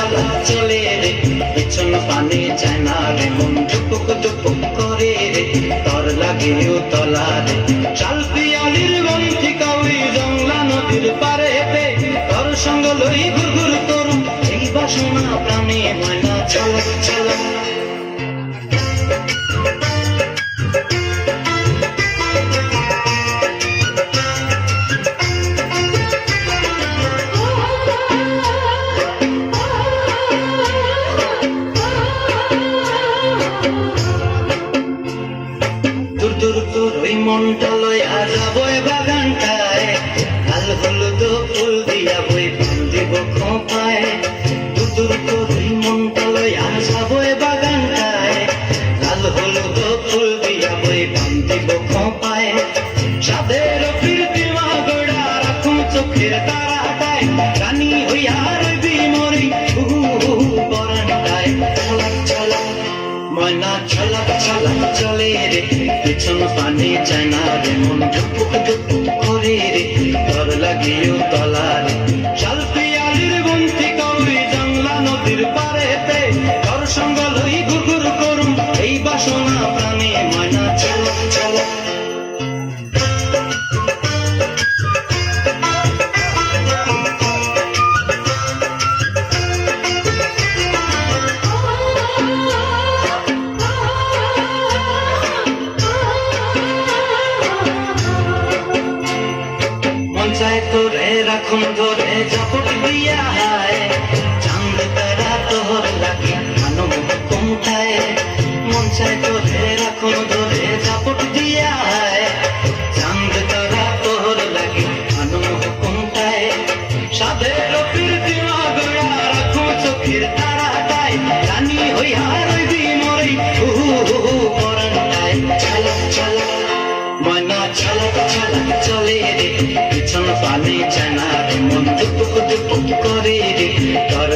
চালা চলে রে পেছন পানে যায় না রে মন টুপুক টুপুক করে রে তর লাগে তলা রে চাল পিয়ালির বন্ধি কাউরি জংলা নদীর পারে তর সঙ্গ লই ঘুরঘুর করুম এই বাসনা প্রাণে ময়না চলক চলক মনটা লইয়া যাবো বাগানটায় লাল হলুদ ফুল দিয়া বই বান্ধিব খোঁপায় দূর দূর করে মনটা লইয়া যাবো বাগানটায় লাল হলুদ ফুল দিয়া বই বান্ধিব খোঁপায় সাদের কীর্তিমা গোড়া রাখুন চোখের তারাটায় রানী হইয়া রবি মরি পরানটায় ছলাক ছলাক ময়না ছলাক ছলাক চলে রে পেছন পানে যায় না রে মন ঢুকুক ঢুকুক করে রে তর লাগিও তলা রে শাল পিয়ালির বন্তি কাউরি জানলা নদীর পারে তর সঙ্গ লই ঘুরঘুর করুম এই বাসনা প্রাণে ময়না চলক চলক তোরে রাখুন ধরে ঝাপট দিয়া হায় চাঁদ তারা তোর লাগে মানব কোমঠায় মন চায় তোরে রাখুন ধরে ঝাপট দিয়া হায় চাঁদ তারা তোর লাগে মানব কোমঠায় সাদের কীর্তিমা গোড়া রাখুন চোখের তারাটায় রানী হইয়া রইবি মরি পরানটায় ছলক ছলক ময়না ছলক ছলক চলে রে পেছন পানে যায় না রে মন টুপুক টুপুক করে রে তর